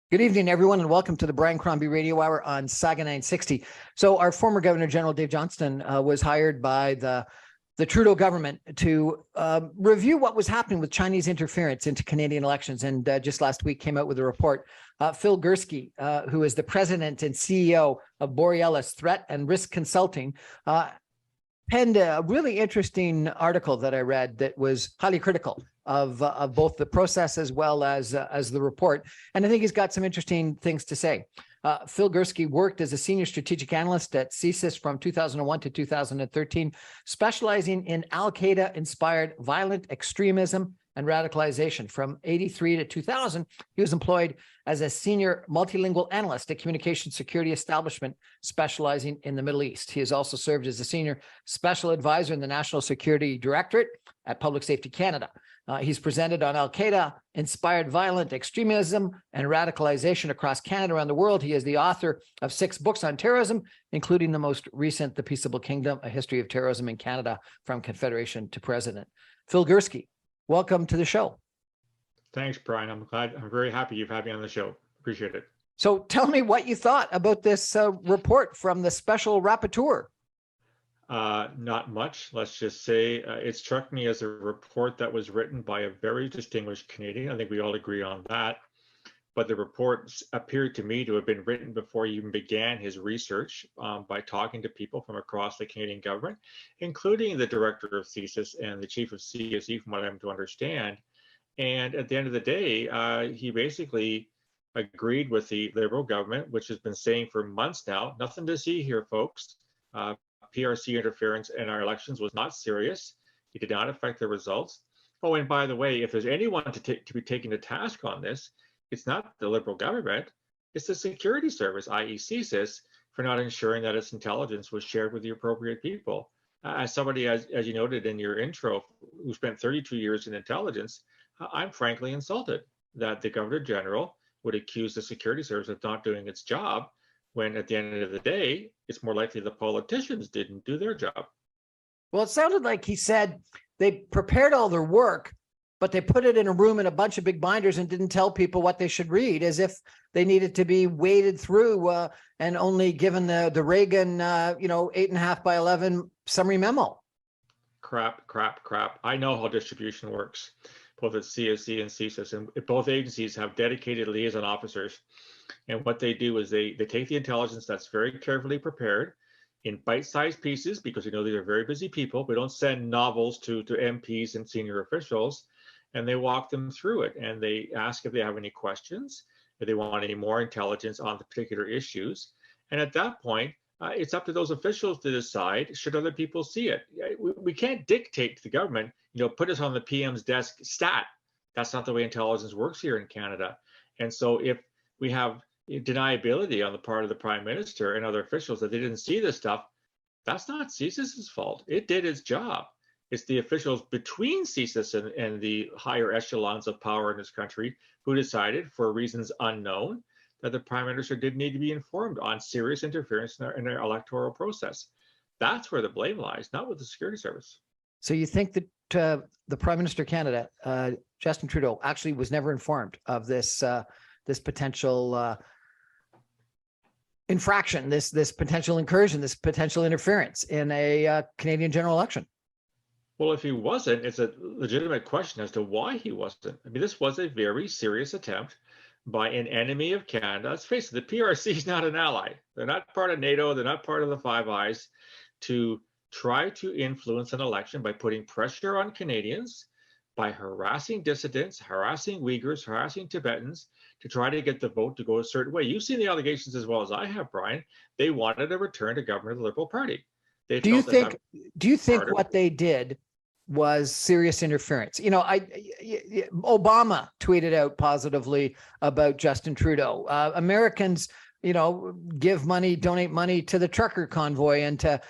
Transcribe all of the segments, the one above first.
Good evening, everyone, and welcome to the Brian Crombie Radio Hour on Saga 960. So our former Governor General Dave Johnston was hired by the Trudeau government to review what was happening with Chinese interference into Canadian elections. And just last week came out with a report. Phil Gurski, who is the president and CEO of Borealis Threat and Risk Consulting, penned a really interesting article that I read that was highly critical of both the process as well as the report. And I think he's got some interesting things to say. Phil Gurski worked as a senior strategic analyst at CSIS from 2001 to 2013, specializing in Al-Qaeda-inspired violent extremism and radicalization. From 83 to 2000, he was employed as a senior multilingual analyst at Communication Security Establishment, specializing in the Middle East. He has also served as a senior special advisor in the National Security Directorate at Public Safety Canada. He's presented on Al-Qaeda-inspired violent extremism and radicalization across Canada and around the world. He is the author of 6 books on terrorism, including the most recent, The Peaceable Kingdom, A History of Terrorism in Canada from Confederation to President. Phil Gurski, welcome to the show. Thanks, Brian. I'm very happy you've had me on the show. Appreciate it. So tell me what you thought about this report from the Special Rapporteur. Not much. Let's just say it struck me as a report that was written by a very distinguished Canadian. I think we all agree on that. But the report appeared to me to have been written before he even began his research by talking to people from across the Canadian government, including the director of CSIS and the chief of CSE, from what I'm to understand. And at the end of the day, he basically agreed with the Liberal government, which has been saying for months now, nothing to see here, folks. PRC interference in our elections was not serious. It did not affect the results. Oh, and by the way, if there's anyone to be taken to task on this, it's not the Liberal government, it's the security service, i.e. CSIS, for not ensuring that its intelligence was shared with the appropriate people. As somebody, as you noted in your intro, who spent 32 years in intelligence, I'm frankly insulted that the Governor General would accuse the security service of not doing its job, when at the end of the day, it's more likely the politicians didn't do their job. Well, it sounded like he said they prepared all their work, but they put it in a room in a bunch of big binders and didn't tell people what they should read, as if they needed to be waded through and only given the Reagan, 8.5 by 11 summary memo. Crap. I know how distribution works, both at CSE and CSIS, and both agencies have dedicated liaison officers. And what they do is they take the intelligence that's very carefully prepared in bite-sized pieces, because these are very busy people. We don't send novels to MPs and senior officials, and they walk them through it. And they ask if they have any questions, if they want any more intelligence on the particular issues. And at that point, it's up to those officials to decide, should other people see it? We can't dictate to the government, put us on the PM's desk stat. That's not the way intelligence works here in Canada. And so if we have deniability on the part of the Prime Minister and other officials that they didn't see this stuff, that's not CSIS's fault. It did its job. It's the officials between CSIS and the higher echelons of power in this country who decided, for reasons unknown, that the Prime Minister did need to be informed on serious interference in their electoral process. That's where the blame lies, not with the security service. So you think that the Prime Minister of Canada, Justin Trudeau, actually was never informed of this potential infraction, this potential incursion, this potential interference in a Canadian general election? Well, if he wasn't, it's a legitimate question as to why he wasn't. I mean, this was a very serious attempt by an enemy of Canada. Let's face it, the PRC is not an ally. They're not part of NATO. They're not part of the Five Eyes. To try to influence an election by putting pressure on Canadians, by harassing dissidents, harassing Uyghurs, harassing Tibetans, to try to get the vote to go a certain way. You've seen the allegations as well as I have, Brian. They wanted a return to government of the Liberal Party. Do you think what they did was serious interference? Obama tweeted out positively about Justin Trudeau. Americans, give money, donate money to the trucker convoy and to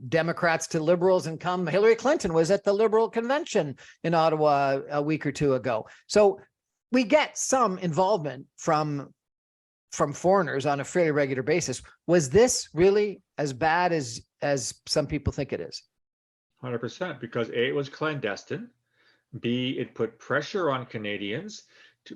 Democrats to liberals, and come. Hillary Clinton was at the Liberal convention in Ottawa a week or two ago. So we get some involvement from foreigners on a fairly regular basis. Was this really as bad as some people think it is? 100%, because A, it was clandestine. B, it put pressure on Canadians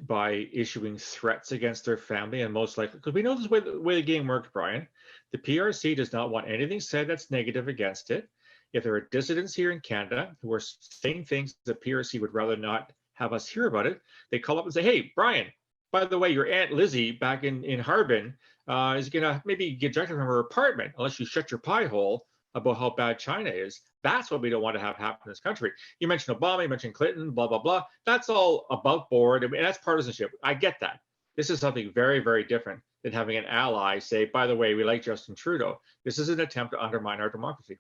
by issuing threats against their family, and most likely, because we know this way the way the game works, Brian. The PRC does not want anything said that's negative against it. If there are dissidents here in Canada who are saying things the PRC would rather not have us hear about it, they call up and say, "Hey, Brian, by the way, your Aunt Lizzie back in Harbin is going to maybe get ejected from her apartment unless you shut your pie hole about how bad China is." That's what we don't want to have happen in this country. You mentioned Obama, you mentioned Clinton, blah, blah, blah. That's all above board. I mean, that's partisanship. I get that. This is something very, very different than having an ally say, by the way, we like Justin Trudeau. This is an attempt to undermine our democracy.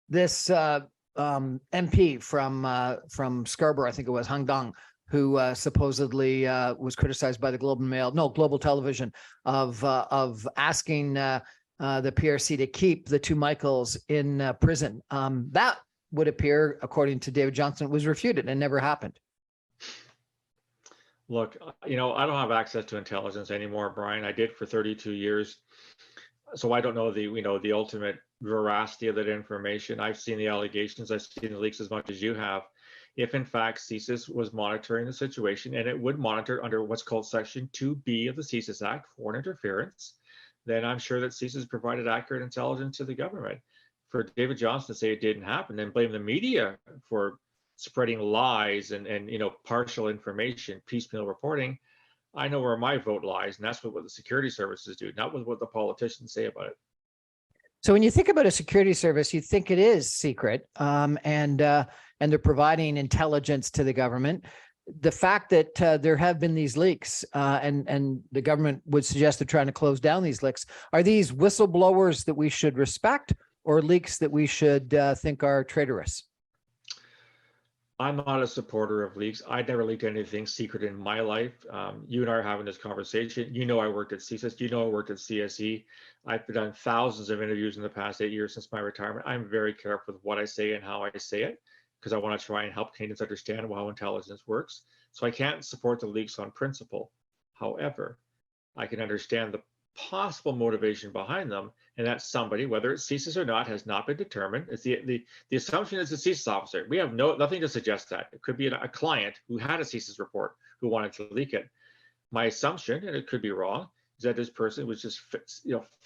This MP from Scarborough, I think it was Hung Dong, who supposedly was criticized by the Global Television of asking the PRC to keep the two Michaels in prison. That would appear, according to David Johnston, was refuted and never happened. Look, I don't have access to intelligence anymore, Brian. I did for 32 years. So I don't know the ultimate veracity of that information. I've seen the allegations, I've seen the leaks as much as you have. If in fact CSIS was monitoring the situation, and it would monitor under what's called Section 2B of the CSIS Act, foreign interference, then I'm sure that CSIS provided accurate intelligence to the government. For David Johnston to say it didn't happen, then blame the media for spreading lies and partial information, piecemeal reporting, I know where my vote lies, and that's what the security services do, not what the politicians say about it. So when you think about a security service, you think it is secret, and they're providing intelligence to the government. The fact that there have been these leaks, and the government would suggest they're trying to close down these leaks, are these whistleblowers that we should respect, or leaks that we should think are traitorous? I'm not a supporter of leaks. I never leaked anything secret in my life. You and I are having this conversation. I worked at CSIS. I worked at CSE. I've done thousands of interviews in the past 8 years since my retirement. I'm very careful with what I say and how I say it, because I want to try and help Canadians understand how intelligence works. So I can't support the leaks on principle. However, I can understand the possible motivation behind them, and that somebody, whether it's CSIS or not, has not been determined. It's the assumption is a CSIS officer. We have nothing to suggest that. It could be a client who had a CSIS report who wanted to leak it. My assumption, and it could be wrong, is that this person was just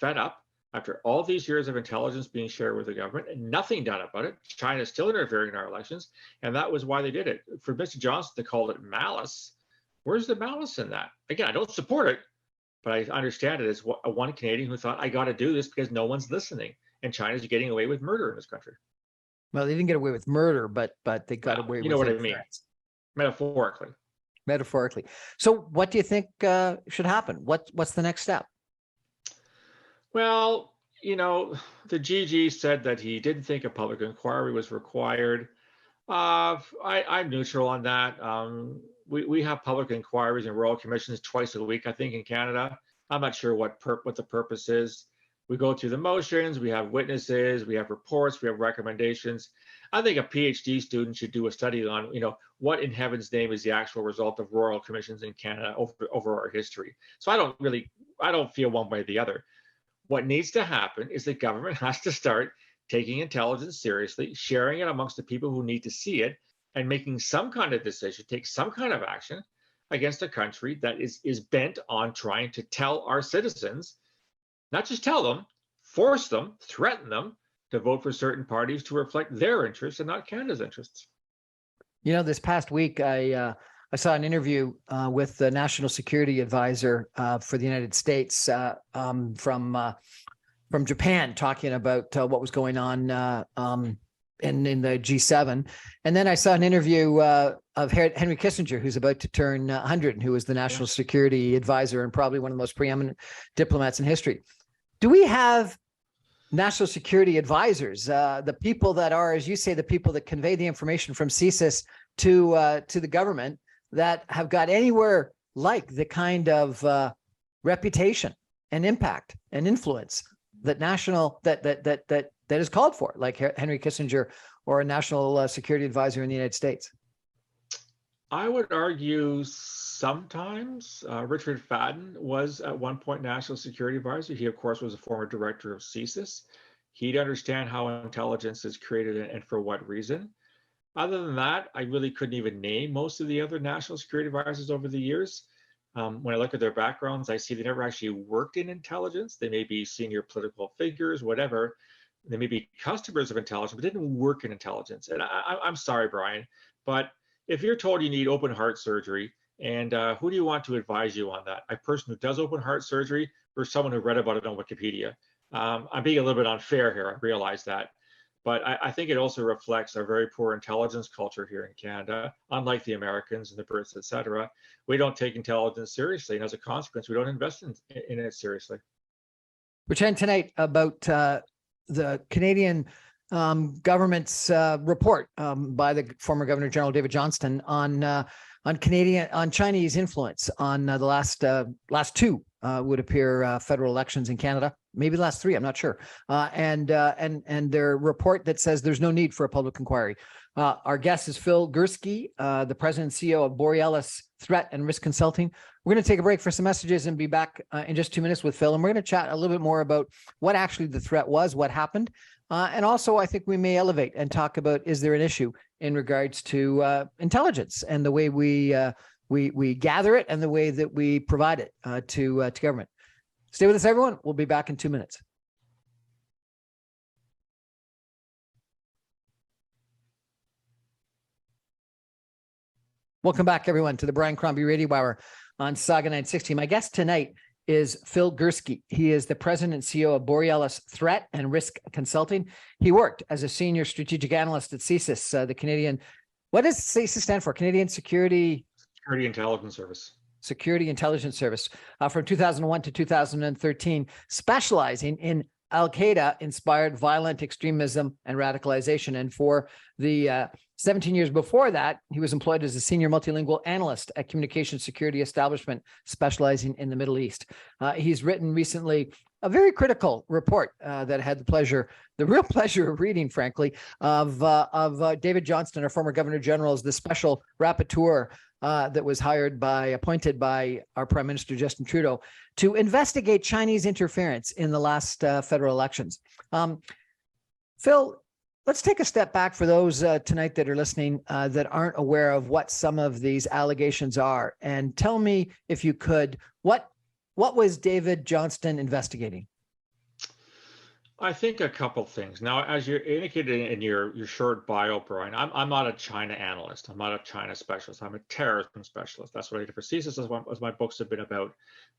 fed up after all these years of intelligence being shared with the government and nothing done about it. China is still interfering in our elections, and that was why they did it. For Mr. Johnston to call it malice, where's the malice in that? Again, I don't support it, but I understand it as one Canadian who thought, I got to do this because no one's listening, and China's getting away with murder in this country. Well, they didn't get away with murder, but they got away with, you know what I mean, metaphorically. Metaphorically. So what do you think should happen? What's the next step? Well, the GG said that he didn't think a public inquiry was required. I'm neutral on that. We have public inquiries and royal commissions twice a week, I think, in Canada. I'm not sure what the purpose is. We go through the motions, we have witnesses, we have reports, we have recommendations. I think a PhD student should do a study on, what in heaven's name is the actual result of royal commissions in Canada over our history. So I don't feel one way or the other. What needs to happen is the government has to start taking intelligence seriously, sharing it amongst the people who need to see it, and making some kind of decision, take some kind of action against a country that is bent on trying to tell our citizens, not just tell them, force them, threaten them to vote for certain parties to reflect their interests and not Canada's interests. This past week, I saw an interview with the National Security Advisor for the United States from Japan, talking about what was going on in the G7. And then I saw an interview of Henry Kissinger, who's about to turn 100, and who was the National Security Advisor and probably one of the most preeminent diplomats in history. Do we have national security advisors, the people that are, as you say, the people that convey the information from CSIS to the government, that have got anywhere like the kind of reputation and impact and influence that that is called for, like Henry Kissinger or a national security advisor in the United States? I would argue sometimes. Richard Fadden was at one point national security advisor. He, of course, was a former director of CSIS. He'd understand how intelligence is created and for what reason. Other than that, I really couldn't even name most of the other national security advisors over the years. When I look at their backgrounds, I see they never actually worked in intelligence. They may be senior political figures, whatever. They may be customers of intelligence, but didn't work in intelligence. And I'm sorry, Brian, but if you're told you need open heart surgery, and who do you want to advise you on that? A person who does open heart surgery or someone who read about it on Wikipedia? I'm being a little bit unfair here. I realize that. But I think it also reflects our very poor intelligence culture here in Canada. Unlike the Americans and the Brits, et cetera, we don't take intelligence seriously. And as a consequence, we don't invest in it seriously. We're chatting tonight about the Canadian government's report by the former Governor General David Johnston on Chinese influence on the last two would appear federal elections in Canada, maybe the last three, I'm not sure, and their report that says there's no need for a public inquiry. Our guest is Phil Gurski, the president and CEO of Borealis Threat and Risk Consulting. We're going to take a break for some messages and be back in just 2 minutes with Phil, and we're going to chat a little bit more about what actually the threat was, what happened, and also I think we may elevate and talk about, is there an issue in regards to intelligence and the way we gather it and the way that we provide it to government. Stay with us, everyone. We'll be back in 2 minutes. Welcome back, everyone, to the Brian Crombie Radio Hour on Saga 960. My guest tonight is Phil Gurski. He is the president and CEO of Borealis Threat and Risk Consulting. He worked as a senior strategic analyst at CSIS, the Canadian. What does CSIS stand for? Canadian Security Intelligence Service. Security Intelligence Service from 2001 to 2013, specializing in Al-Qaeda-inspired violent extremism and radicalization. And for the 17 years before that, he was employed as a senior multilingual analyst at Communication Security Establishment, specializing in the Middle East. He's written recently a very critical report that I had the real pleasure of reading, frankly, of David Johnston, our former Governor General, as the special rapporteur that was appointed by our Prime Minister Justin Trudeau to investigate Chinese interference in the last federal elections. Phil, let's take a step back for those tonight that are listening that aren't aware of what some of these allegations are, and tell me, if you could, what was David Johnston investigating? I think a couple things. Now, as you indicated in your short bio, Brian, I'm not a China analyst. I'm not a China specialist. I'm a terrorism specialist. That's what I did for CSIS, as my books have been about.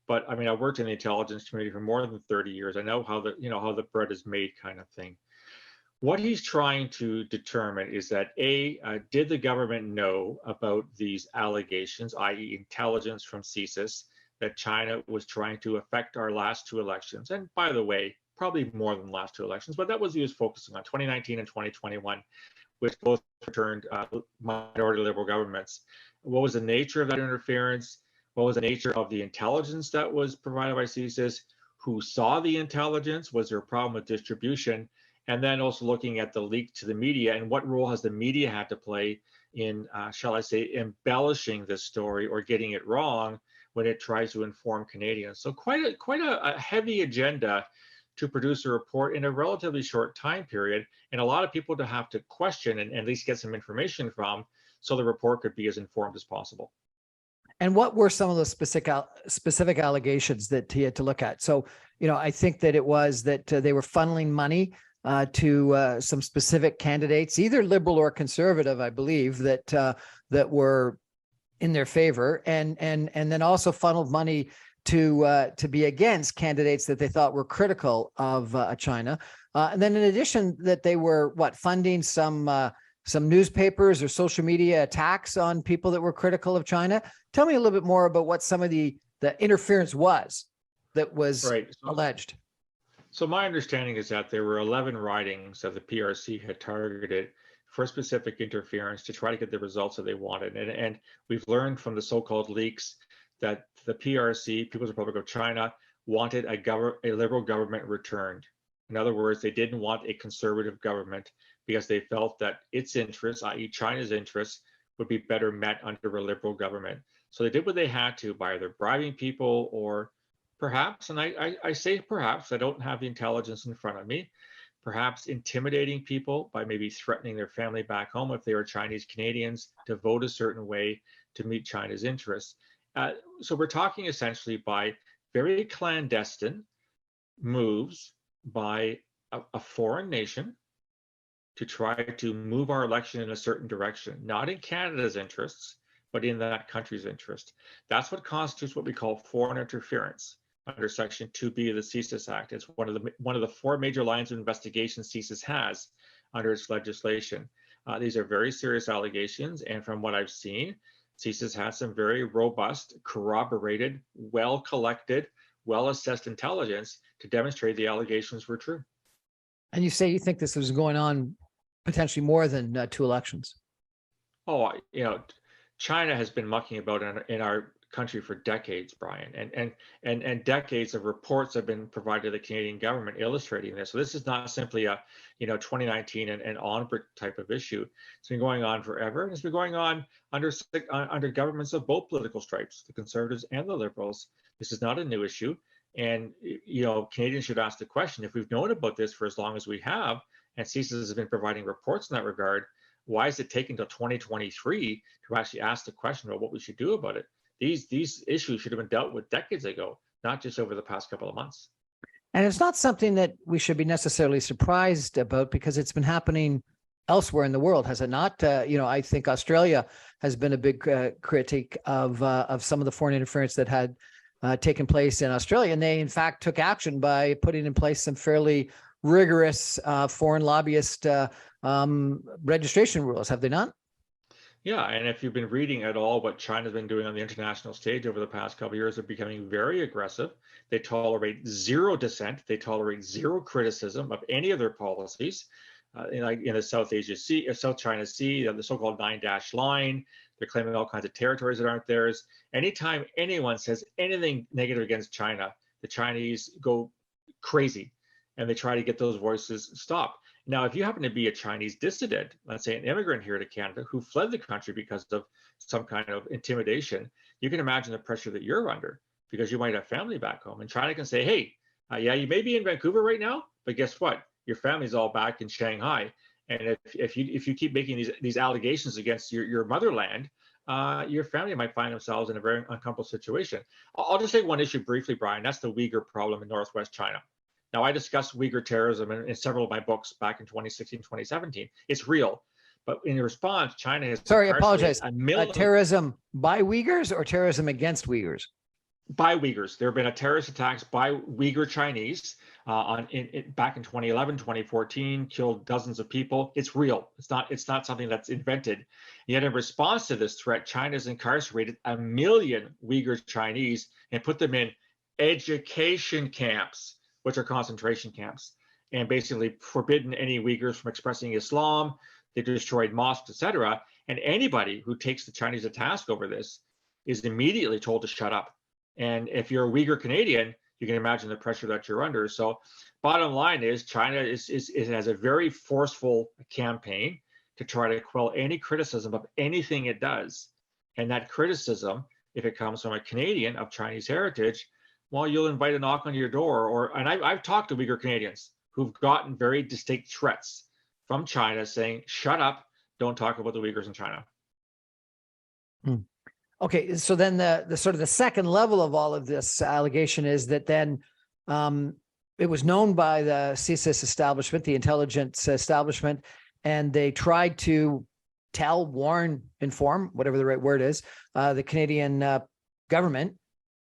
But I mean, I worked in the intelligence community for more than 30 years. I know how the bread is made, kind of thing. What he's trying to determine is that did the government know about these allegations, i.e., intelligence from CSIS, that China was trying to affect our last two elections? And by the way, probably more than the last two elections, but that was he was focusing on, 2019 and 2021, which both returned minority liberal governments. What was the nature of that interference? What was the nature of the intelligence that was provided by CSIS? Who saw the intelligence? Was there a problem with distribution? And then also looking at the leak to the media, and what role has the media had to play in, shall I say, embellishing this story or getting it wrong when it tries to inform Canadians. So quite a heavy agenda to produce a report in a relatively short time period, and a lot of people to have to question and at least get some information from, so the report could be as informed as possible. And what were some of the specific allegations that he had to look at? So, I think that it was that they were funneling money to some specific candidates, either liberal or conservative, I believe, that were in their favor, and then also funneled money to be against candidates that they thought were critical of China. And then in addition, that they were funding some newspapers or social media attacks on people that were critical of China. Tell me a little bit more about what some of the interference was that was alleged. So my understanding is that there were 11 ridings that the PRC had targeted for specific interference to try to get the results that they wanted. And we've learned from the so-called leaks that the PRC, People's Republic of China, wanted a liberal government returned. In other words, they didn't want a conservative government because they felt that its interests, i.e. China's interests, would be better met under a liberal government. So they did what they had to by either bribing people or perhaps, and I say perhaps, I don't have the intelligence in front of me, perhaps intimidating people by maybe threatening their family back home if they were Chinese Canadians to vote a certain way to meet China's interests. So we're talking essentially by very clandestine moves by a foreign nation to try to move our election in a certain direction, not in Canada's interests, but in that country's interest. That's what constitutes what we call foreign interference under Section 2B of the CSIS Act. It's one of the four major lines of investigation CSIS has under its legislation. These are very serious allegations, and from what I've seen, CSIS has some very robust, corroborated, well-collected, well-assessed intelligence to demonstrate the allegations were true. And you say you think this was going on potentially more than 2 elections. Oh, China has been mucking about in our country for decades, Brian, and decades of reports have been provided to the Canadian government illustrating this. So this is not simply a 2019 and onward type of issue. It's been going on forever, and it's been going on under governments of both political stripes, the Conservatives and the Liberals. This is not a new issue, and Canadians should ask the question: if we've known about this for as long as we have, and CSIS has been providing reports in that regard, why is it taking until 2023 to actually ask the question about what we should do about it? These issues should have been dealt with decades ago, not just over the past couple of months. And it's not something that we should be necessarily surprised about, because it's been happening elsewhere in the world, has it not? I think Australia has been a big critique of some of the foreign interference that had taken place in Australia, and they in fact took action by putting in place some fairly rigorous foreign lobbyist registration rules, have they not? Yeah, and if you've been reading at all what China's been doing on the international stage over the past couple of years, they're becoming very aggressive. They tolerate zero dissent. They tolerate zero criticism of any of their policies. In the South China Sea, the so-called 9-dash line, they're claiming all kinds of territories that aren't theirs. Anytime anyone says anything negative against China, the Chinese go crazy, and they try to get those voices stopped. Now, if you happen to be a Chinese dissident, let's say an immigrant here to Canada who fled the country because of some kind of intimidation, you can imagine the pressure that you're under, because you might have family back home. And China can say, hey, yeah, you may be in Vancouver right now, but guess what? Your family's all back in Shanghai. And if you keep making these allegations against your motherland, your family might find themselves in a very uncomfortable situation. I'll just take one issue briefly, Brian. That's the Uyghur problem in Northwest China. Now, I discussed Uyghur terrorism in several of my books back in 2016, 2017. It's real. But in response, China has... Sorry, I apologize. Terrorism by Uyghurs or terrorism against Uyghurs? By Uyghurs. There have been terrorist attacks by Uyghur Chinese back in 2011, 2014, killed dozens of people. It's real. It's not something that's invented. Yet in response to this threat, China's incarcerated 1 million Uyghur Chinese and put them in education camps, which are concentration camps, and basically forbidden any Uyghurs from expressing Islam. They destroyed mosques, etc. And anybody who takes the Chinese to task over this is immediately told to shut up. And if you're a Uyghur Canadian, you can imagine the pressure that you're under. So bottom line is China has a very forceful campaign to try to quell any criticism of anything it does. And that criticism, if it comes from a Canadian of Chinese heritage, well, you'll invite a knock on your door. And I've talked to Uyghur Canadians who've gotten very distinct threats from China saying, shut up, don't talk about the Uyghurs in China. Okay, so then the sort of the second level of all of this allegation is that then it was known by the CSIS establishment, the intelligence establishment, and they tried to tell, warn, inform, whatever the right word is, the Canadian government.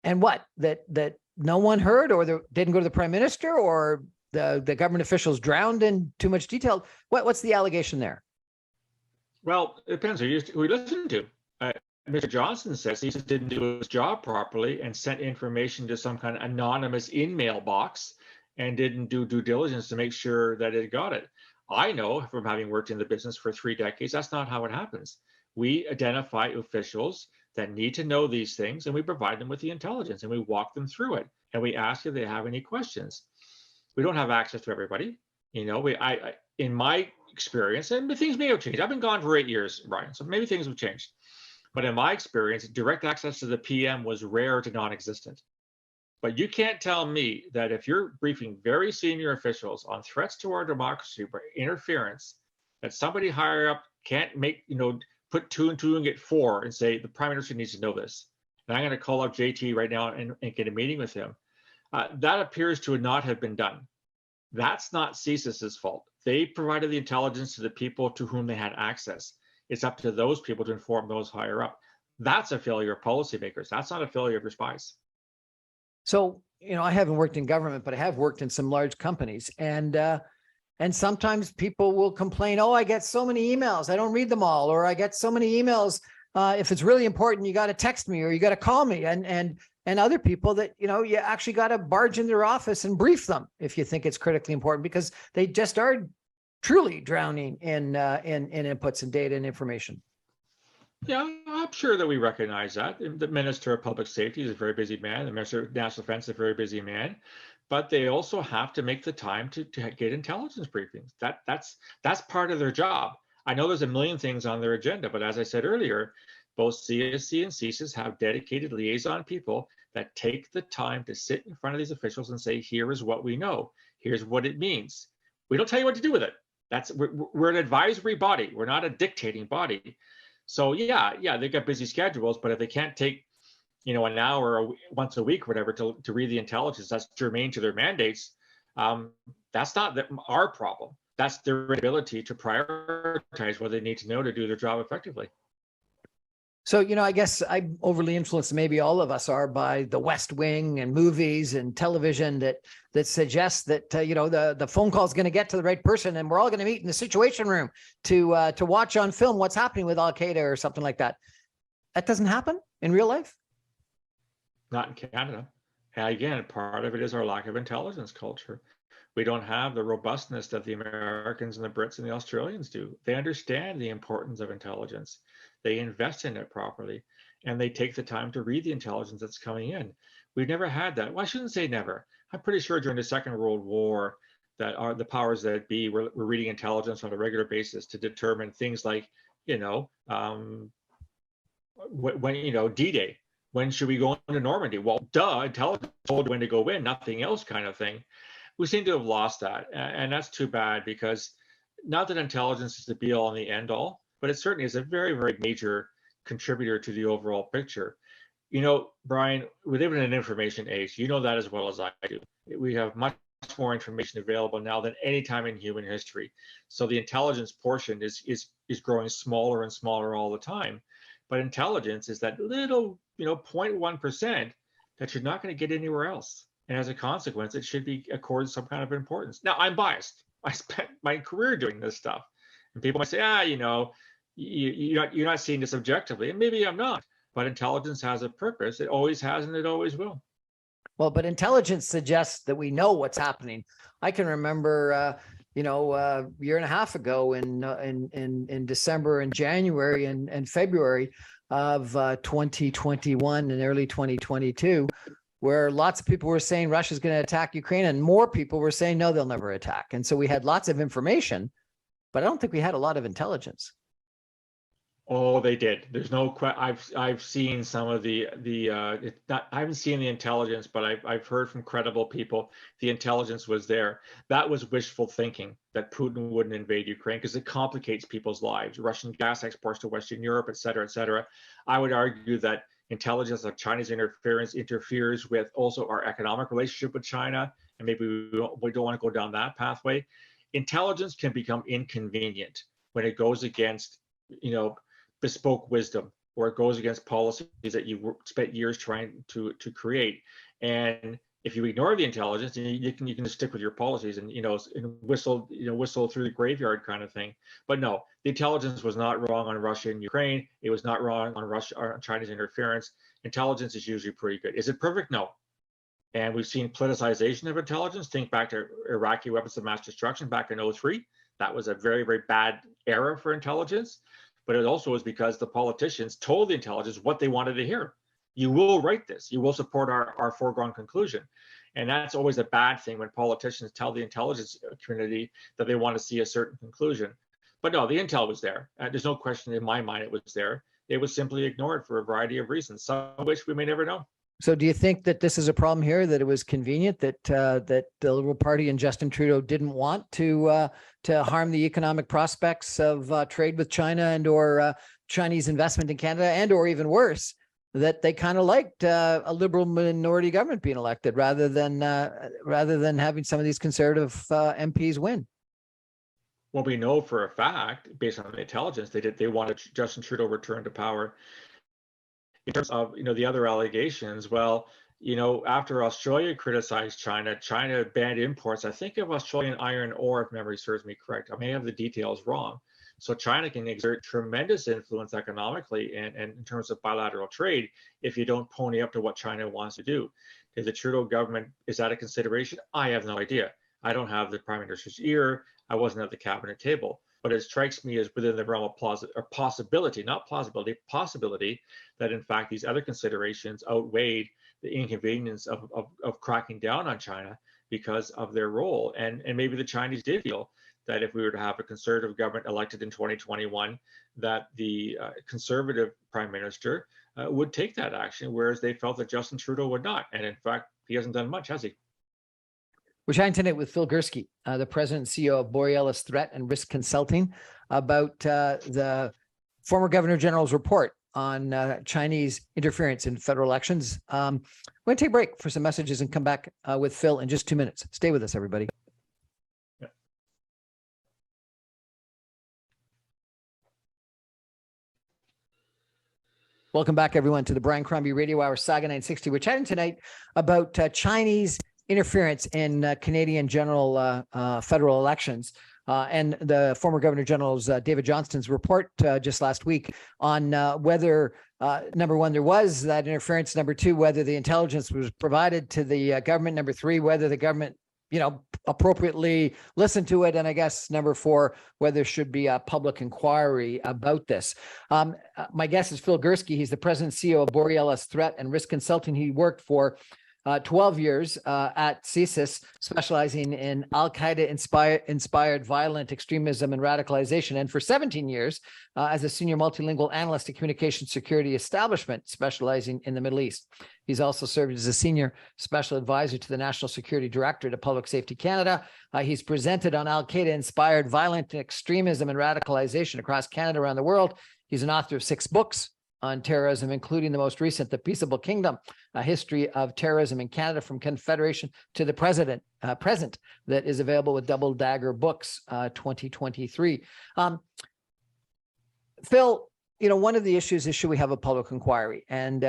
And what? That no one heard, or didn't go to the prime minister, or the government officials drowned in too much detail? What's the allegation there? Well, it depends who you listen to. Mr. Johnson says he just didn't do his job properly and sent information to some kind of anonymous in-mail box and didn't do due diligence to make sure that it got it. I know from having worked in the business for 3 decades, that's not how it happens. We identify officials that need to know these things, and we provide them with the intelligence, and we walk them through it, and we ask if they have any questions. We don't have access to everybody. In my experience, and things may have changed. I've been gone for 8 years, Brian, so maybe things have changed. But in my experience, direct access to the PM was rare to non-existent. But you can't tell me that if you're briefing very senior officials on threats to our democracy by interference, that somebody higher up can't make, put two and two and get four and say the prime minister needs to know this. And I'm going to call up JT right now and get a meeting with him. That appears to not have been done. That's not CSIS's fault. They provided the intelligence to the people to whom they had access. It's up to those people to inform those higher up. That's a failure of policymakers. That's not a failure of your spies. So, I haven't worked in government, but I have worked in some large companies, and sometimes people will complain, oh, I get so many emails, I don't read them all, or I get so many emails. If it's really important, you got to text me or you got to call me, and other people that, you actually got to barge in their office and brief them if you think it's critically important, because they just are truly drowning in inputs and data and information. Yeah, I'm sure that we recognize that. The Minister of Public Safety is a very busy man. The Minister of National Defense is a very busy man. But they also have to make the time to get intelligence briefings. That's part of their job. I know there's a million things on their agenda, but as I said earlier, both CSC and CSIS have dedicated liaison people that take the time to sit in front of these officials and say, here is what we know. Here's what it means. We don't tell you what to do with it. We're an advisory body. We're not a dictating body. So yeah, they've got busy schedules, but if they can't take, an hour or once a week or whatever to read the intelligence that's germane to their mandates, that's not our problem. That's their ability to prioritize what they need to know to do their job effectively. So, I guess I'm overly influenced, maybe all of us are, by the West Wing and movies and television that suggests that, the phone call is going to get to the right person and we're all going to meet in the Situation Room to watch on film what's happening with Al-Qaeda or something like that. That doesn't happen in real life? Not in Canada. And again, part of it is our lack of intelligence culture. We don't have the robustness that the Americans and the Brits and the Australians do. They understand the importance of intelligence. They invest in it properly, and they take the time to read the intelligence that's coming in. We've never had that. Well, I shouldn't say never. I'm pretty sure during the Second World War that the powers that be were reading intelligence on a regular basis to determine things like, when, D-Day. When should we go into Normandy? Well, intelligence told when to go in, nothing else kind of thing. We seem to have lost that, and that's too bad, because not that intelligence is the be all and the end all, but it certainly is a very, very major contributor to the overall picture. Brian, we live in an information age. You know that as well as I do. We have much more information available now than any time in human history. So the intelligence portion is growing smaller and smaller all the time. But intelligence is that little, 0.1% that you're not going to get anywhere else. And as a consequence, it should be accorded some kind of importance. Now, I'm biased. I spent my career doing this stuff. And people might say, you're not seeing this objectively. And maybe I'm not. But intelligence has a purpose. It always has, and it always will. Well, but intelligence suggests that we know what's happening. I can remember, a year and a half ago in December and January and February of 2021 and early 2022, where lots of people were saying Russia's going to attack Ukraine, and more people were saying, no, they'll never attack. And so we had lots of information, but I don't think we had a lot of intelligence. Oh, they did. There's no I've seen some of I haven't seen the intelligence, but I've heard from credible people the intelligence was there. That was wishful thinking that Putin wouldn't invade Ukraine because it complicates people's lives. Russian gas exports to Western Europe, et cetera, et cetera. I would argue that intelligence of Chinese interference interferes with also our economic relationship with China, and maybe we don't want to go down that pathway. Intelligence can become inconvenient when it goes against, bespoke wisdom, or it goes against policies that you spent years trying to create. And if you ignore the intelligence, you can just stick with your policies and whistle through the graveyard kind of thing. But no, the intelligence was not wrong on Russia and Ukraine. It was not wrong on Russia or China's interference. Intelligence is usually pretty good. Is it perfect? No. And we've seen politicization of intelligence. Think back to Iraqi weapons of mass destruction back in 2003. That was a very, very bad era for intelligence. But it also was because the politicians told the intelligence what they wanted to hear. You will write this. You will support our foregone conclusion. And that's always a bad thing when politicians tell the intelligence community that they want to see a certain conclusion. But no, the intel was there. There's no question in my mind it was there. It was simply ignored for a variety of reasons, some of which we may never know. So do you think that this is a problem here, that it was convenient that that the Liberal Party and Justin Trudeau didn't want to harm the economic prospects of trade with China and or Chinese investment in Canada, and or even worse, that they kind of liked a Liberal minority government being elected rather than having some of these Conservative MPs win? Well, we know for a fact, based on the intelligence, they wanted Justin Trudeau returned to power. In terms of the other allegations, well, after Australia criticized China, China banned imports, I think, of Australian iron ore, if memory serves me correct. I may have the details wrong. So China can exert tremendous influence economically and in terms of bilateral trade if you don't pony up to what China wants to do. Is the Trudeau government, is that a consideration? I have no idea. I don't have the Prime Minister's ear. I wasn't at the cabinet table. But it strikes me as within the realm of possibility, not plausibility, possibility that in fact these other considerations outweighed the inconvenience of cracking down on China because of their role. And maybe the Chinese did feel that if we were to have a Conservative government elected in 2021, that the Conservative Prime Minister would take that action, whereas they felt that Justin Trudeau would not. And in fact, he hasn't done much, has he? We're chatting tonight with Phil Gurski, the president and CEO of Borealis Threat and Risk Consulting, about the former Governor General's report on Chinese interference in federal elections. We're going to take a break for some messages and come back with Phil in just 2 minutes. Stay with us, everybody. Welcome back, everyone, to the Brian Crombie Radio Hour, Saga 960. We're chatting tonight about Chinese interference in Canadian general federal elections and the former Governor General's David Johnston's report just last week on whether, number one, there was that interference, number two, whether the intelligence was provided to the government, number three, whether the government appropriately listened to it, and I guess number four, whether there should be a public inquiry about this. My guest is Phil Gurski. He's the president and CEO of Borealis Threat and Risk Consulting. He worked for 12 years at CSIS, specializing in Al-Qaeda inspired violent extremism and radicalization, and for 17 years as a senior multilingual analyst at Communication Security Establishment, specializing in the Middle East. He's also served as a senior special advisor to the National Security Directorate of Public Safety Canada. He's presented on Al-Qaeda inspired violent extremism and radicalization across Canada, around the world. He's an author of 6 books on terrorism, including the most recent, The Peaceable Kingdom, a history of terrorism in Canada from Confederation to the present, that is available with Double Dagger Books 2023. Phil, one of the issues is, should we have a public inquiry? And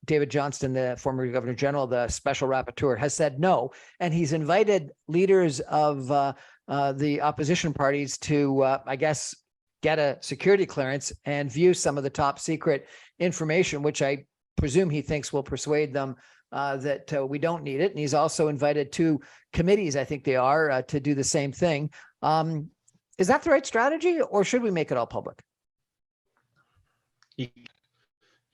David Johnston, the former Governor General, the special rapporteur, has said no. And he's invited leaders of the opposition parties to, I guess, get a security clearance and view some of the top secret information, which I presume he thinks will persuade them that we don't need it. And he's also invited 2 committees, I think they are, to do the same thing. Is that the right strategy, or should we make it all public? You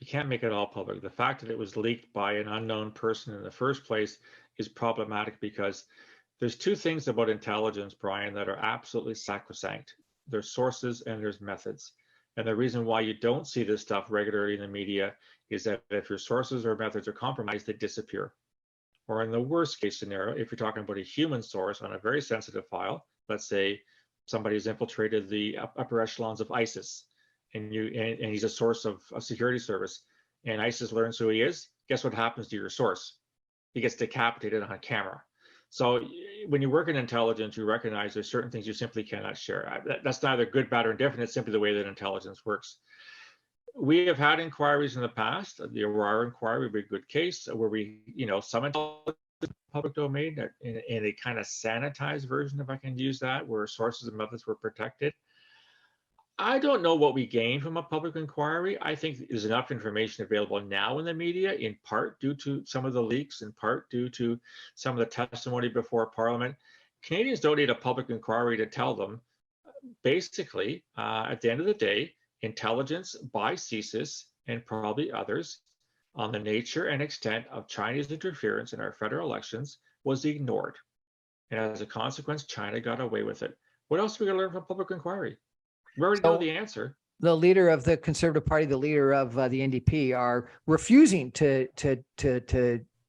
can't make it all public. The fact that it was leaked by an unknown person in the first place is problematic, because there's 2 things about intelligence, Brian, that are absolutely sacrosanct. There's sources and there's methods. And the reason why you don't see this stuff regularly in the media is that if your sources or methods are compromised, they disappear. Or in the worst case scenario, if you're talking about a human source on a very sensitive file, let's say somebody's infiltrated the upper echelons of ISIS, and he's a source of a security service, and ISIS learns who he is, guess what happens to your source? He gets decapitated on camera. So when you work in intelligence, you recognize there's certain things you simply cannot share. That's neither good, bad, or indifferent. It's simply the way that intelligence works. We have had inquiries in the past. The Aurora inquiry would be a good case where we, some intelligence in the public domain in a kind of sanitized version, if I can use that, where sources and methods were protected. I don't know what we gain from a public inquiry. I think there's enough information available now in the media, in part due to some of the leaks, in part due to some of the testimony before Parliament. Canadians don't need a public inquiry to tell them, basically, at the end of the day, intelligence by CSIS and probably others on the nature and extent of Chinese interference in our federal elections was ignored. And as a consequence, China got away with it. What else are we going to learn from public inquiry? We already know the answer. the leader of the Conservative Party, the leader of the NDP, are refusing to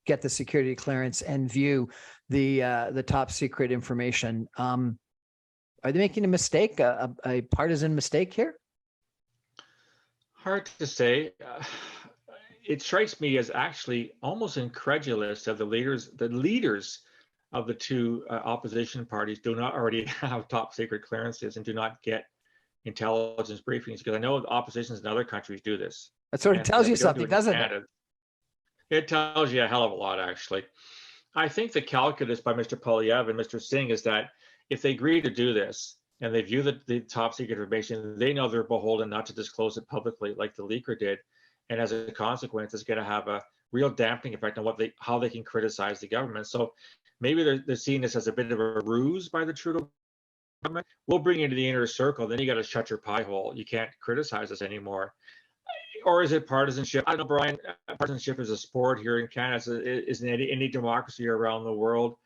get the security clearance and view the top secret information. Are they making a mistake, a partisan mistake here? Hard to say. It strikes me as actually almost incredulous that the leaders of the two opposition parties do not already have top secret clearances and do not get intelligence briefings, because I know the oppositions in other countries do this. That sort of tells you something, doesn't it? It tells you a hell of a lot, actually. I think the calculus by Mr. Polyev and Mr. Singh is that if they agree to do this and they view the top secret information, they know they're beholden not to disclose it publicly like the leaker did. And as a consequence, it's going to have a real dampening effect on how they can criticize the government. So maybe they're seeing this as a bit of a ruse by the Trudeau government. We'll bring you into the inner circle, then you got to shut your pie hole. You can't criticize us anymore. Or is it partisanship? I don't know, Brian. Partisanship is a sport here in Canada. Is in any democracy around the world.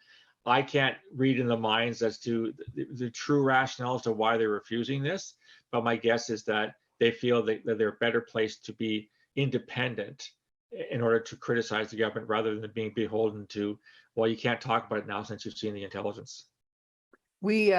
I can't read in the minds as to the true rationale as to why they're refusing this. But my guess is that they feel that they're better placed to be independent in order to criticize the government rather than being beholden to, well, you can't talk about it now since you've seen the intelligence. We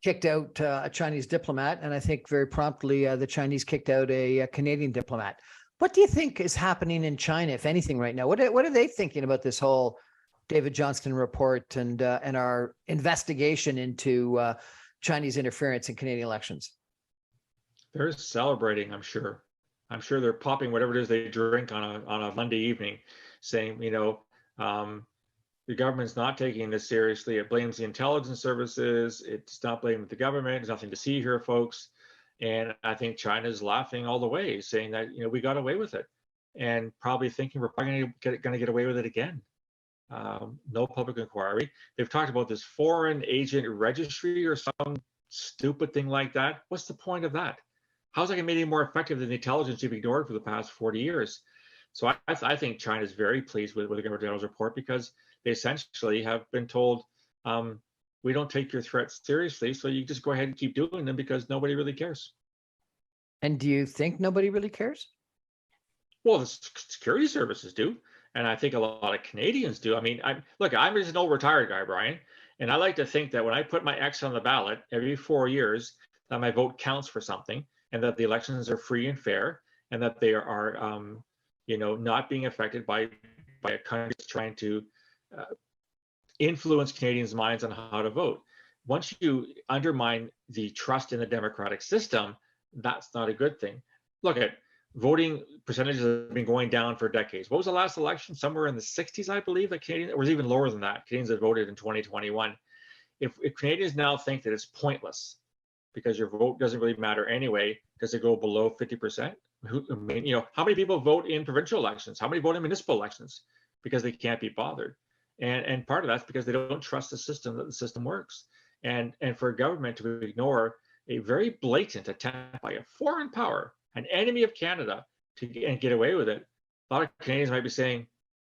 kicked out a Chinese diplomat, and I think very promptly the Chinese kicked out a Canadian diplomat. What do you think is happening in China, if anything, right now? What are they thinking about this whole David Johnston report and our investigation into Chinese interference in Canadian elections? They're celebrating, I'm sure. I'm sure they're popping whatever it is they drink on a Monday evening, saying, the government's not taking this seriously. It blames the intelligence services. It's not blaming the government. There's nothing to see here, folks. And I think China's laughing all the way, saying that, we got away with it, and probably thinking we're probably going to get away with it again. No public inquiry. They've talked about this foreign agent registry or some stupid thing like that. What's the point of that? How's that going to make it more effective than the intelligence you've ignored for the past 40 years? So I think China's very pleased with the Governor General's report, because they essentially have been told, we don't take your threats seriously, so you just go ahead and keep doing them because nobody really cares. And do you think nobody really cares? Well, the security services do, and I think a lot of Canadians do. I mean, I'm just an old retired guy, Brian, and I like to think that when I put my X on the ballot every 4 years, that my vote counts for something, and that the elections are free and fair, and that they are, not being affected by a country that's trying to influence Canadians' minds on how to vote. Once you undermine the trust in the democratic system, that's not a good thing. Look at voting percentages have been going down for decades. What was the last election? Somewhere in the 60s, I believe, that Canadians, it was even lower than that. Canadians had voted in 2021. If Canadians now think that it's pointless because your vote doesn't really matter anyway, does it go below 50%? How many people vote in provincial elections? How many vote in municipal elections? Because they can't be bothered. And part of that's because they don't trust the system, that the system works. And for a government to ignore a very blatant attempt by a foreign power, an enemy of Canada, and get away with it, a lot of Canadians might be saying,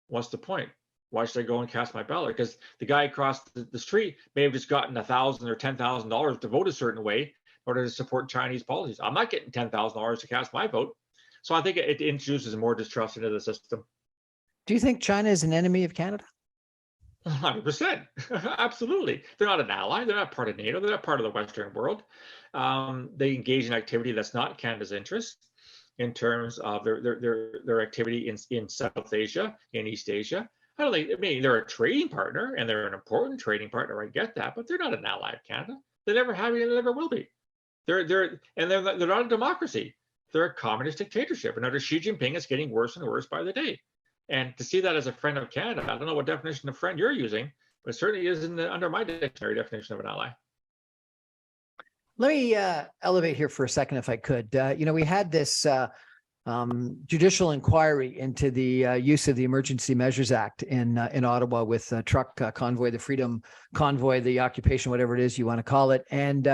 what's the point? Why should I go and cast my ballot? Because the guy across the street may have just gotten $1,000 or $10,000 to vote a certain way in order to support Chinese policies. I'm not getting $10,000 to cast my vote. So I think it introduces more distrust into the system. Do you think China is an enemy of Canada? 100%. Absolutely. They're not an ally. They're not part of NATO. They're not part of the Western world. They engage in activity that's not Canada's interest in terms of their activity in South Asia, in East Asia. They're a trading partner, and they're an important trading partner. I get that, but they're not an ally of Canada. They never have been, and they never will be. They're not a democracy. They're a communist dictatorship, and under Xi Jinping, it's getting worse and worse by the day. And to see that as a friend of Canada, I don't know what definition of friend you're using, but it certainly is under my dictionary definition of an ally. Let me elevate here for a second, if I could. We had this judicial inquiry into the use of the Emergency Measures Act in Ottawa with truck convoy, the Freedom Convoy, the occupation, whatever it is you want to call it. And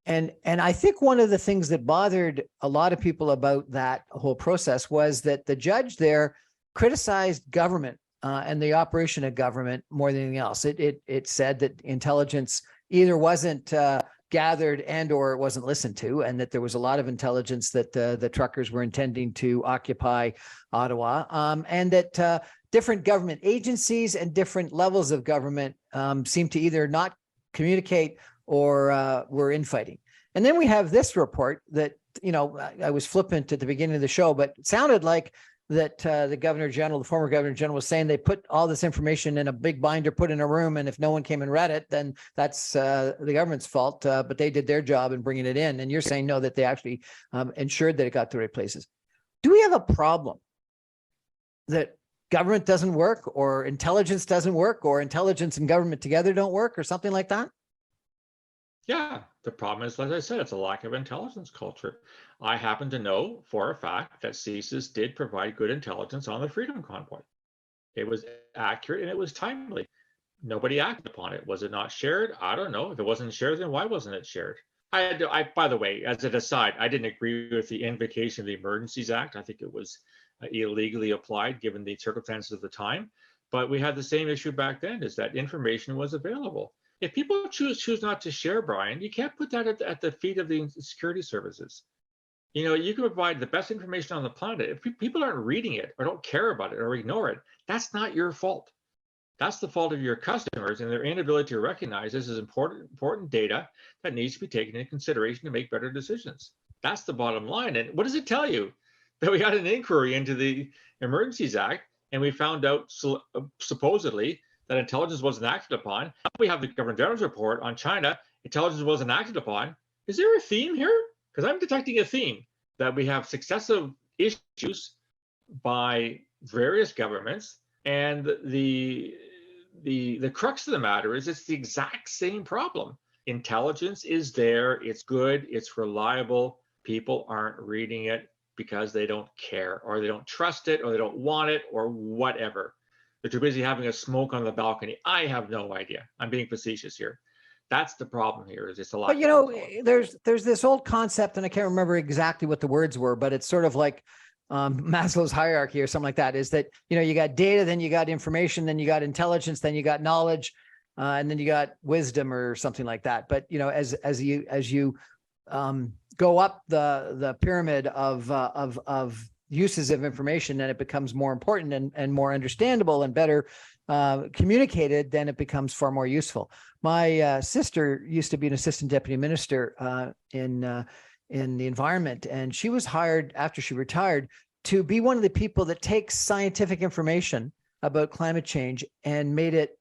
I think one of the things that bothered a lot of people about that whole process was that the judge there criticized government and the operation of government more than anything else. It said that intelligence either wasn't gathered and or it wasn't listened to, and that there was a lot of intelligence that the truckers were intending to occupy Ottawa, and that different government agencies and different levels of government seem to either not communicate or were infighting. And then we have this report that, you know, I was flippant at the beginning of the show, but it sounded like that the Governor General, the former Governor General, was saying they put all this information in a big binder, put in a room, and if no one came and read it, then that's the government's fault. But they did their job in bringing it in. And you're saying no, that they actually ensured that it got to the right places. Do we have a problem that government doesn't work, or intelligence doesn't work, or intelligence and government together don't work, or something like that? Yeah, the problem is, as I said, it's a lack of intelligence culture. I happen to know for a fact that CSIS did provide good intelligence on the Freedom Convoy. It was accurate and it was timely. Nobody acted upon it. Was it not shared? I don't know. If it wasn't shared, then why wasn't it shared? By the way, as an aside, I didn't agree with the invocation of the Emergencies Act. I think it was illegally applied given the circumstances of the time. But we had the same issue back then, is that information was available. If people choose not to share, Brian, you can't put that at the feet of the security services. You know, you can provide the best information on the planet. If people aren't reading it or don't care about it or ignore it, that's not your fault. That's the fault of your customers and their inability to recognize this is important data that needs to be taken into consideration to make better decisions. That's the bottom line. And what does it tell you? That we had an inquiry into the Emergencies Act and we found out supposedly that intelligence wasn't acted upon. Now we have the Governor General's report on China. Intelligence wasn't acted upon. Is there a theme here? Because I'm detecting a theme that we have successive issues by various governments, and the crux of the matter is it's the exact same problem. Intelligence is there, it's good, it's reliable. People aren't reading it because they don't care, or they don't trust it, or they don't want it, or whatever. They're too busy having a smoke on the balcony. I have no idea. I'm being facetious here. That's the problem here. Is it's a lot. But you know, there's this old concept, and I can't remember exactly what the words were, but it's sort of like Maslow's hierarchy or something like that. Is that, you know, you got data, then you got information, then you got intelligence, then you got knowledge, and then you got wisdom or something like that. But you know, as you go up the pyramid of uses of information, then it becomes more important and more understandable and better communicated, then it becomes far more useful. My sister used to be an assistant deputy minister in the environment, and she was hired after she retired to be one of the people that takes scientific information about climate change and made it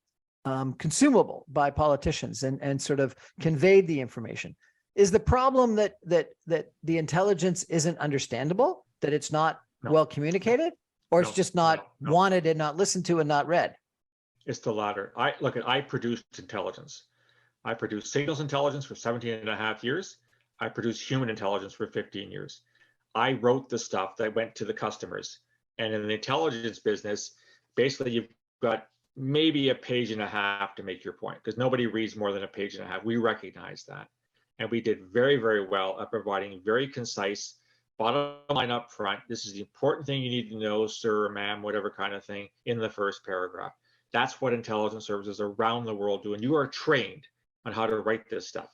consumable by politicians and sort of conveyed the information. Is the problem that the intelligence isn't understandable, that it's not well communicated, or it's just not wanted and not listened to and not read? It's the latter. I produced intelligence. I produced signals intelligence for 17 and a half years. I produced human intelligence for 15 years. I wrote the stuff that went to the customers. And in the intelligence business, basically you've got maybe a page and a half to make your point, because nobody reads more than a page and a half. We recognize that. And we did very, very well at providing very concise bottom line up front. This is the important thing you need to know, sir or ma'am, whatever kind of thing, in the first paragraph. That's what intelligence services around the world do. And you are trained on how to write this stuff.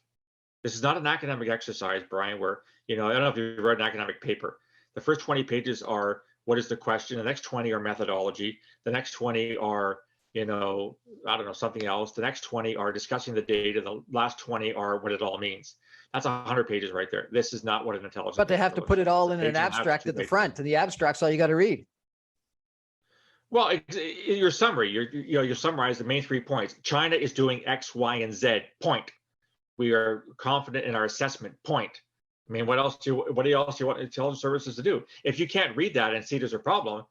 This is not an academic exercise, Brian, where, you know, I don't know if you've read an academic paper. The first 20 pages are what is the question. The next 20 are methodology. The next 20 are, you know, I don't know, something else. The next 20 are discussing the data. The last 20 are what it all means. That's 100 pages right there. This is not what an intelligence. But they have to put it all in an abstract at the front, and the abstract's all you got to read. Well, your summary, you summarize the main 3 points. China is doing X, Y, and Z. Point. We are confident in our assessment. Point. I mean, what else do you want intelligence services to do? If you can't read that and see there's a problem,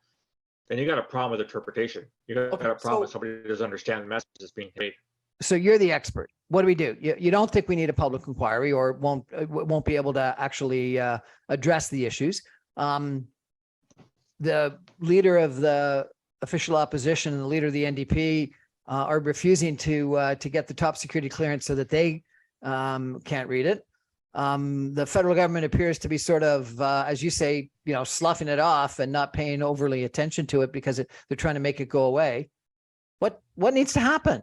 then you got a problem with interpretation. You got a problem with somebody who doesn't understand the message that's being conveyed. So you're the expert. What do? You don't think we need a public inquiry, or won't be able to actually address the issues? The leader of the official opposition and the leader of the NDP are refusing to get the top security clearance so that they can't read it. The federal government appears to be sort of, as you say, you know, sloughing it off and not paying overly attention to it because they're trying to make it go away. What needs to happen?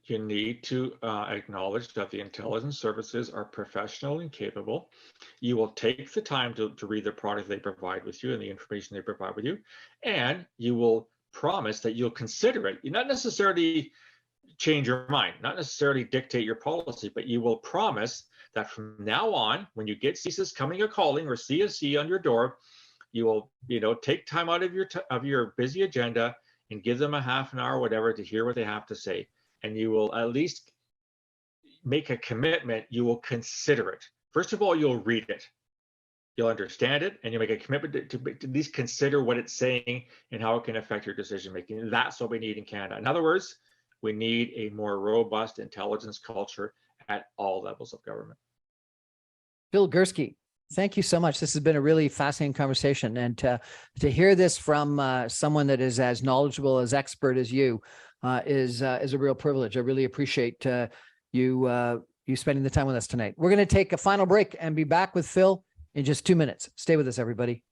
You need to acknowledge that the intelligence services are professional and capable. You will take the time to read the product they provide with you and the information they provide with you, and you will promise that you'll consider it. You not necessarily change your mind, not necessarily dictate your policy, but you will promise that from now on, when you get CSIS coming or calling or CSC on your door, you will, take time out of your busy agenda and give them a half an hour, whatever, to hear what they have to say. And you will at least make a commitment. You will consider it. First of all, you'll read it. You'll understand it, and you make a commitment to at least consider what it's saying and how it can affect your decision making. That's what we need in Canada. In other words, we need a more robust intelligence culture at all levels of government. Phil Gurski, thank you so much. This has been a really fascinating conversation, and to hear this from someone that is as knowledgeable, as expert as you, is a real privilege. I really appreciate you spending the time with us tonight. We're going to take a final break and be back with Phil in just 2 minutes. Stay with us, everybody.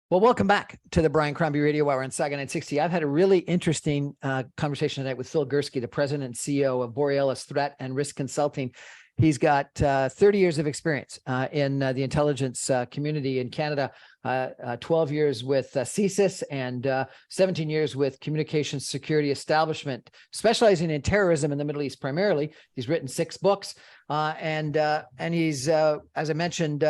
Well, welcome back to the Brian Crombie Radio Hour on Saga 960. I've had a really interesting conversation tonight with Phil Gurski, the president and CEO of Borealis Threat and Risk Consulting. He's got 30 years of experience in the intelligence community in Canada, 12 years with CSIS and 17 years with Communications Security Establishment, specializing in terrorism in the Middle East primarily. He's written 6 books, and he's, as I mentioned,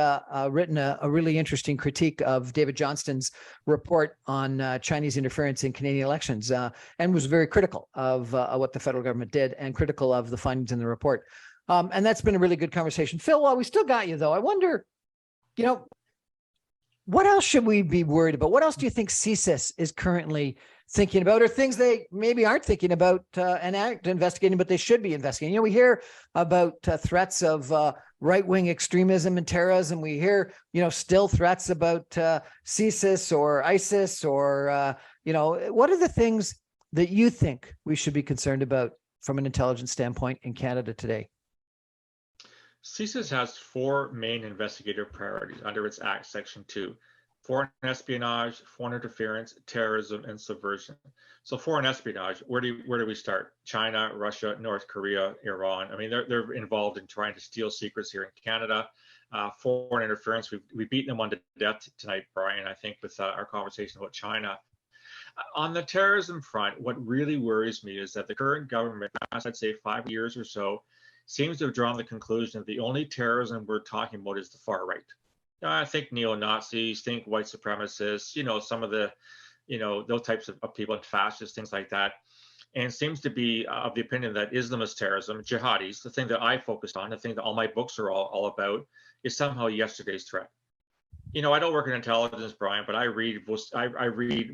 written a really interesting critique of David Johnston's report on Chinese interference in Canadian elections, and was very critical of what the federal government did and critical of the findings in the report. And that's been a really good conversation. Phil, while we still got you, though, I wonder, what else should we be worried about? What else do you think CSIS is currently thinking about, or things they maybe aren't thinking about and aren't investigating, but they should be investigating? We hear about threats of right-wing extremism and terrorism. We hear, still threats about CSIS or ISIS or, what are the things that you think we should be concerned about from an intelligence standpoint in Canada today? CSIS has 4 main investigative priorities under its Act, Section 2: foreign espionage, foreign interference, terrorism, and subversion. So foreign espionage, where do we start? China, Russia, North Korea, Iran. I mean, they're involved in trying to steal secrets here in Canada. Foreign interference, we've beaten them on to death tonight, Brian, I think, with our conversation about China. On the terrorism front, what really worries me is that the current government, I'd say 5 years or so, seems to have drawn the conclusion that the only terrorism we're talking about is the far right. I think neo-Nazis, think white supremacists, some of the, those types of people, and fascists, things like that. And seems to be of the opinion that Islamist terrorism, jihadis, the thing that I focused on, the thing that all my books are all about, is somehow yesterday's threat. I don't work in intelligence, Brian, but I read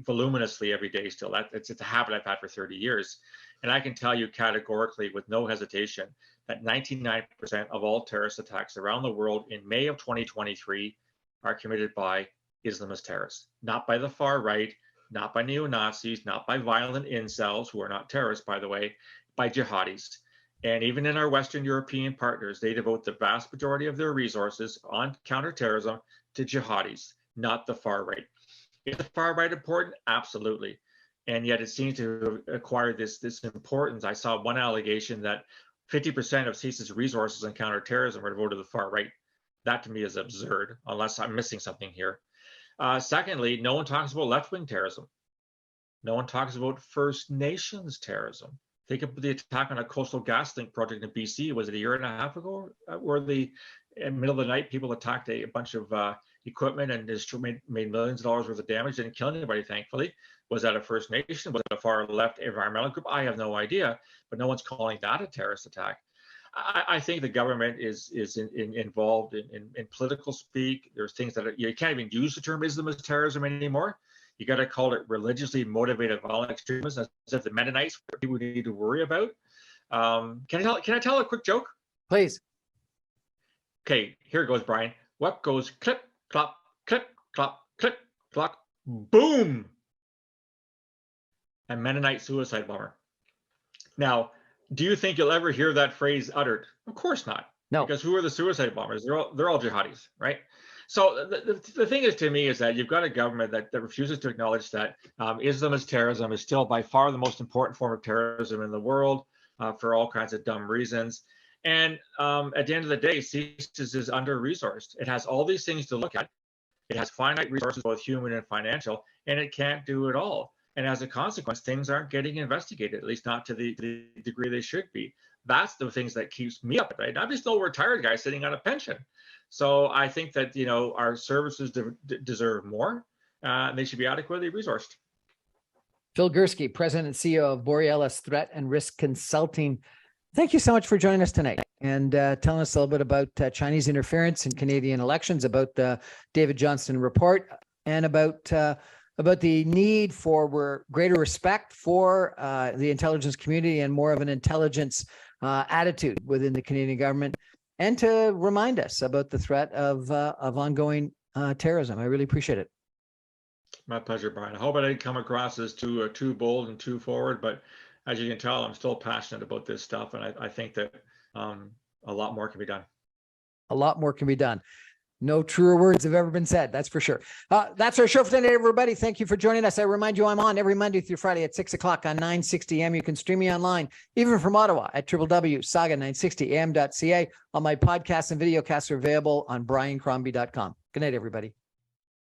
voluminously every day still. It's a habit I've had for 30 years. And I can tell you categorically with no hesitation that 99% of all terrorist attacks around the world in May of 2023 are committed by Islamist terrorists, not by the far right, not by neo-Nazis, not by violent incels, who are not terrorists, by the way, by jihadis. And even in our Western European partners, they devote the vast majority of their resources on counterterrorism to jihadis, not the far right. Is the far right important? Absolutely. And yet it seems to acquire this importance. I saw one allegation that 50% of CSIS resources on counterterrorism are devoted to the far right. That to me is absurd, unless I'm missing something here. Secondly, no one talks about left-wing terrorism. No one talks about First Nations terrorism. Think of the attack on a coastal gas link project in BC. Was it a year and a half ago? Where in the middle of the night, people attacked a bunch of equipment and made millions of dollars worth of damage. Didn't kill anybody, thankfully. Was that a First Nation? Was it a far left environmental group? I have no idea, but no one's calling that a terrorist attack. I think the government is involved in political speak. There's things that you can't even use the term Islamist terrorism anymore. You got to call it religiously motivated violent extremism, as if the Mennonites are people we need to worry about. Can I tell a quick joke? Please. Okay, here it goes, Brian. What goes clip, clop, clip, clop, clip, clop, boom? A Mennonite suicide bomber. Now, do you think you'll ever hear that phrase uttered? Of course not. No. Because who are the suicide bombers? They're all jihadis, right? So the thing is, to me, is that you've got a government that refuses to acknowledge that Islam is terrorism, is still by far the most important form of terrorism in the world for all kinds of dumb reasons. And at the end of the day, CSIS is under-resourced. It has all these things to look at. It has finite resources, both human and financial, and it can't do it all. And as a consequence, things aren't getting investigated, at least not to the degree they should be. That's the things that keeps me up at night. I'm just an old retired guy sitting on a pension. So I think that, you know, our services deserve more. They should be adequately resourced. Phil Gurski, President and CEO of Borealis Threat and Risk Consulting. Thank you so much for joining us tonight and telling us a little bit about Chinese interference in Canadian elections, about the David Johnston report, and about the need for greater respect for the intelligence community and more of an intelligence attitude within the Canadian government, and to remind us about the threat of ongoing terrorism. I really appreciate it. My pleasure, Brian. I hope I didn't come across as too bold and too forward, but as you can tell, I'm still passionate about this stuff, and I think that a lot more can be done. A lot more can be done. No truer words have ever been said, that's for sure. That's our show for tonight, everybody. Thank you for joining us. I remind you, I'm on every Monday through Friday at 6 o'clock on 960 AM. You can stream me online, even from Ottawa, at www.saga960am.ca. All my podcasts and videocasts are available on briancrombie.com. Good night, everybody.